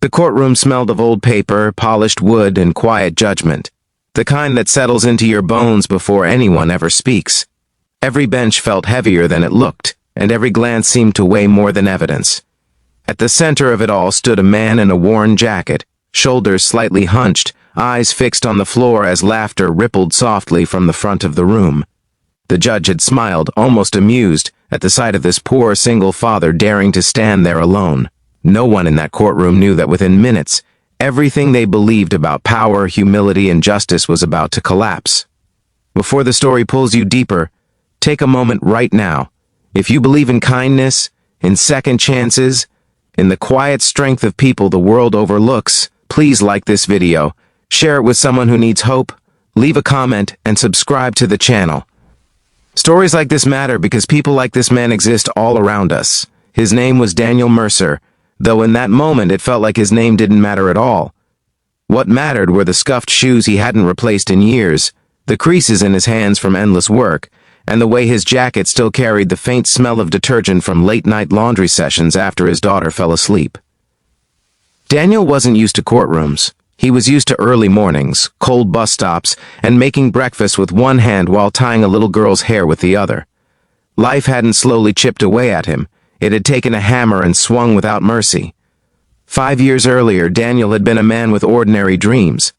The courtroom smelled of old paper, polished wood, and quiet judgment. The kind that settles into your bones before anyone ever speaks. Every bench felt heavier than it looked, and every glance seemed to weigh more than evidence. At the center of it all stood a man in a worn jacket, shoulders slightly hunched, eyes fixed on the floor as laughter rippled softly from the front of the room. The judge had smiled, almost amused, at the sight of this poor single father daring to stand there alone. No one in that courtroom knew that within minutes, everything they believed about power, humility, and justice was about to collapse. Before the story pulls you deeper, take a moment right now. If you believe in kindness, in second chances, in the quiet strength of people the world overlooks, please like this video, share it with someone who needs hope, leave a comment, and subscribe to the channel. Stories like this matter because people like this man exist all around us. His name was Daniel Mercer, though in that moment it felt like his name didn't matter at all. What mattered were the scuffed shoes he hadn't replaced in years, the creases in his hands from endless work, and the way his jacket still carried the faint smell of detergent from late-night laundry sessions after his daughter fell asleep. Daniel wasn't used to courtrooms. He was used to early mornings, cold bus stops, and making breakfast with one hand while tying a little girl's hair with the other. Life hadn't slowly chipped away at him. It had taken a hammer and swung without mercy. 5 years earlier, Daniel had been a man with ordinary dreams.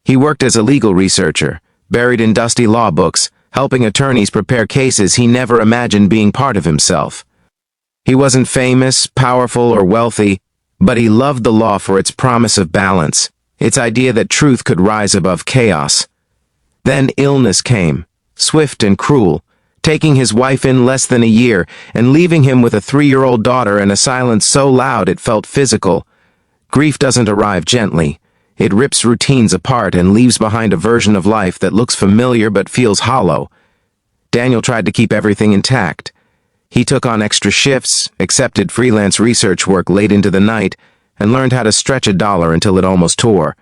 He worked as a legal researcher, buried in dusty law books, helping attorneys prepare cases he never imagined being part of himself. He wasn't famous, powerful, or wealthy, but he loved the law for its promise of balance, its idea that truth could rise above chaos. Then illness came, swift and cruel, taking his wife in less than a year and leaving him with a 3-year-old daughter and a silence so loud it felt physical. Grief doesn't arrive gently. It rips routines apart and leaves behind a version of life that looks familiar but feels hollow. Daniel tried to keep everything intact. He took on extra shifts, accepted freelance research work late into the night, and learned how to stretch a dollar until it almost tore.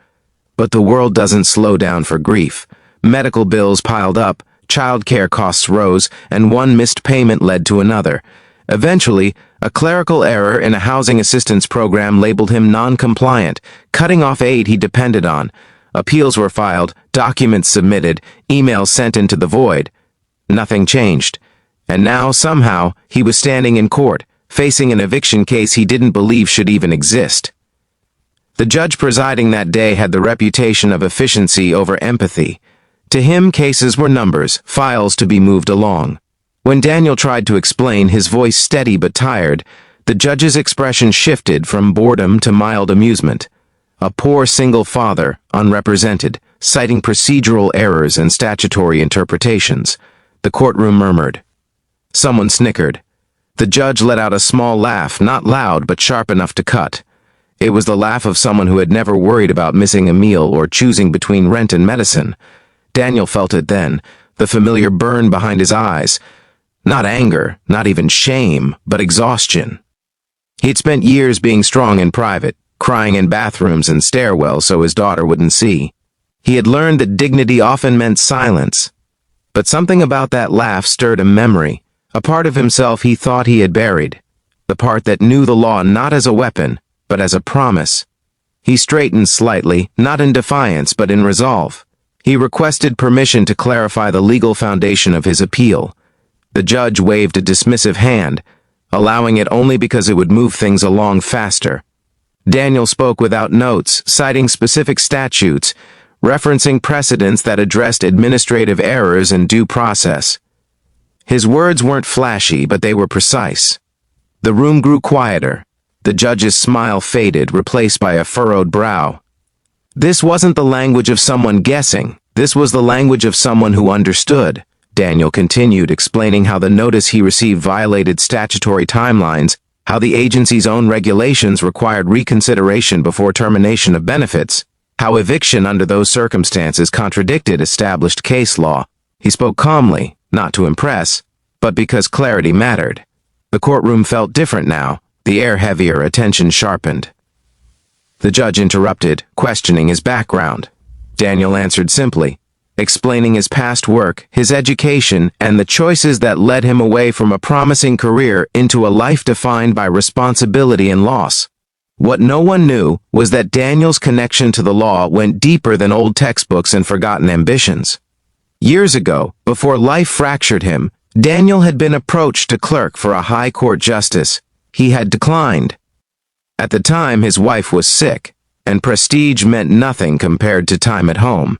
But the world doesn't slow down for grief. Medical bills piled up, childcare costs rose, and one missed payment led to another. Eventually, a clerical error in a housing assistance program labeled him non-compliant, cutting off aid he depended on. Appeals were filed, documents submitted, emails sent into the void. Nothing changed. And now, somehow, he was standing in court, facing an eviction case he didn't believe should even exist. The judge presiding that day had the reputation of efficiency over empathy. To him, cases were numbers, files to be moved along. When Daniel tried to explain, his voice steady but tired, the judge's expression shifted from boredom to mild amusement. A poor single father, unrepresented, citing procedural errors and statutory interpretations. The courtroom murmured. Someone snickered. The judge let out a small laugh, not loud but sharp enough to cut. It was the laugh of someone who had never worried about missing a meal or choosing between rent and medicine. Daniel felt it then, the familiar burn behind his eyes. Not anger, not even shame, but exhaustion. He'd spent years being strong in private, crying in bathrooms and stairwells so his daughter wouldn't see. He had learned that dignity often meant silence. But something about that laugh stirred a memory, a part of himself he thought he had buried, the part that knew the law not as a weapon, but as a promise. He straightened slightly, not in defiance but in resolve. He requested permission to clarify the legal foundation of his appeal. The judge waved a dismissive hand, allowing it only because it would move things along faster. Daniel spoke without notes, citing specific statutes, referencing precedents that addressed administrative errors and due process. His words weren't flashy, but they were precise. The room grew quieter. The judge's smile faded, replaced by a furrowed brow. This wasn't the language of someone guessing. This was the language of someone who understood. Daniel continued, explaining how the notice he received violated statutory timelines, how the agency's own regulations required reconsideration before termination of benefits, how eviction under those circumstances contradicted established case law. He spoke calmly, not to impress, but because clarity mattered. The courtroom felt different now, the air heavier, attention sharpened. The judge interrupted, questioning his background. Daniel answered simply, explaining his past work, his education, and the choices that led him away from a promising career into a life defined by responsibility and loss. What no one knew was that Daniel's connection to the law went deeper than old textbooks and forgotten ambitions. Years ago, before life fractured him, Daniel had been approached to clerk for a high court justice. He had declined. At the time, his wife was sick, and prestige meant nothing compared to time at home.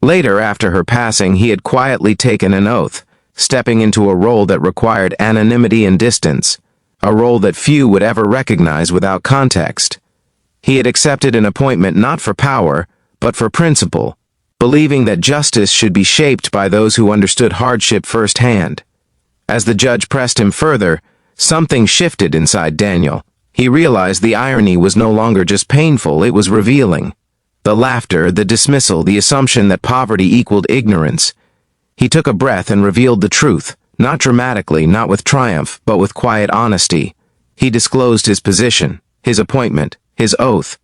Later, after her passing, he had quietly taken an oath, stepping into a role that required anonymity and distance, a role that few would ever recognize without context. He had accepted an appointment not for power, but for principle, believing that justice should be shaped by those who understood hardship firsthand. As the judge pressed him further, something shifted inside Daniel. He realized the irony was no longer just painful, it was revealing. The laughter, the dismissal, the assumption that poverty equaled ignorance. He took a breath and revealed the truth, not dramatically, not with triumph, but with quiet honesty. He disclosed his position, his appointment, his oath.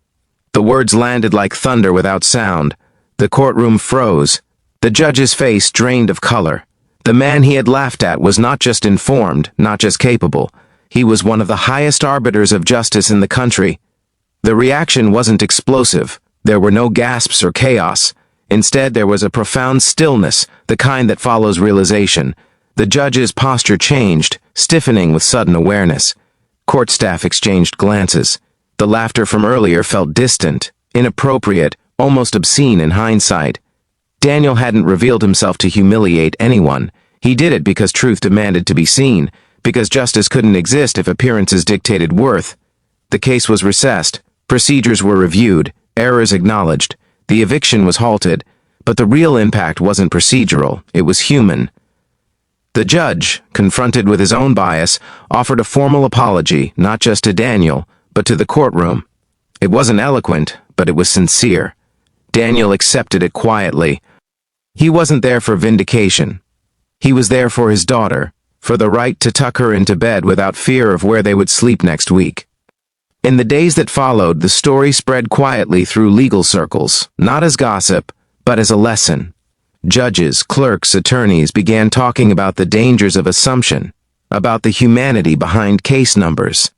The words landed like thunder without sound. The courtroom froze. The judge's face drained of color. The man he had laughed at was not just informed, not just capable. He was one of the highest arbiters of justice in the country. The reaction wasn't explosive. There were no gasps or chaos. Instead, there was a profound stillness, the kind that follows realization. The judge's posture changed, stiffening with sudden awareness. Court staff exchanged glances. The laughter from earlier felt distant, inappropriate, almost obscene in hindsight. Daniel hadn't revealed himself to humiliate anyone. He did it because truth demanded to be seen, because justice couldn't exist if appearances dictated worth. The case was recessed. Procedures were reviewed. Errors acknowledged. The eviction was halted, but the real impact wasn't procedural, it was human. The judge, confronted with his own bias, offered a formal apology, not just to Daniel, but to the courtroom. It wasn't eloquent, but it was sincere. Daniel accepted it quietly. He wasn't there for vindication. He was there for his daughter, for the right to tuck her into bed without fear of where they would sleep next week. In the days that followed, the story spread quietly through legal circles, not as gossip, but as a lesson. Judges, clerks, attorneys began talking about the dangers of assumption, about the humanity behind case numbers.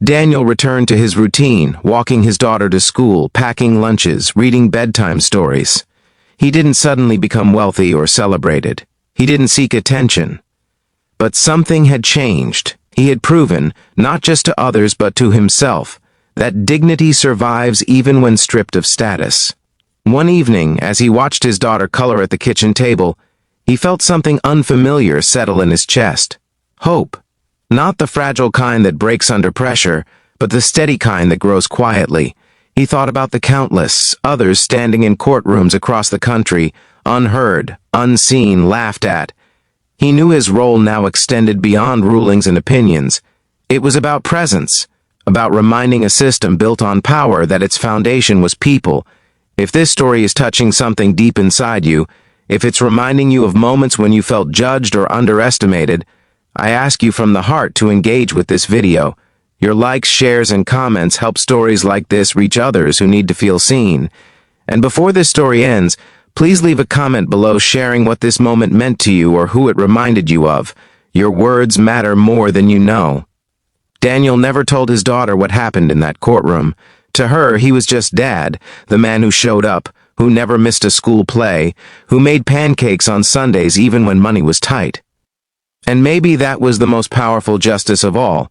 Daniel returned to his routine, walking his daughter to school, packing lunches, reading bedtime stories. He didn't suddenly become wealthy or celebrated. He didn't seek attention. But something had changed. He had proven, not just to others but to himself, that dignity survives even when stripped of status. One evening, as he watched his daughter color at the kitchen table, he felt something unfamiliar settle in his chest. Hope. Not the fragile kind that breaks under pressure, but the steady kind that grows quietly. He thought about the countless others standing in courtrooms across the country, unheard, unseen, laughed at. He knew his role now extended beyond rulings and opinions. It was about presence, about reminding a system built on power that its foundation was people. If this story is touching something deep inside you, if it's reminding you of moments when you felt judged or underestimated, I ask you from the heart to engage with this video. Your likes, shares, and comments help stories like this reach others who need to feel seen. And before this story ends, please leave a comment below sharing what this moment meant to you or who it reminded you of. Your words matter more than you know. Daniel never told his daughter what happened in that courtroom. To her, he was just Dad, the man who showed up, who never missed a school play, who made pancakes on Sundays even when money was tight. And maybe that was the most powerful justice of all.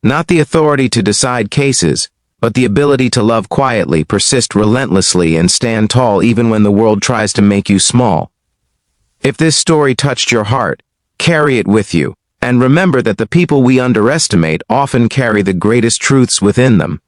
Not the authority to decide cases, but the ability to love quietly, persist relentlessly, and stand tall even when the world tries to make you small. If this story touched your heart, carry it with you, and remember that the people we underestimate often carry the greatest truths within them.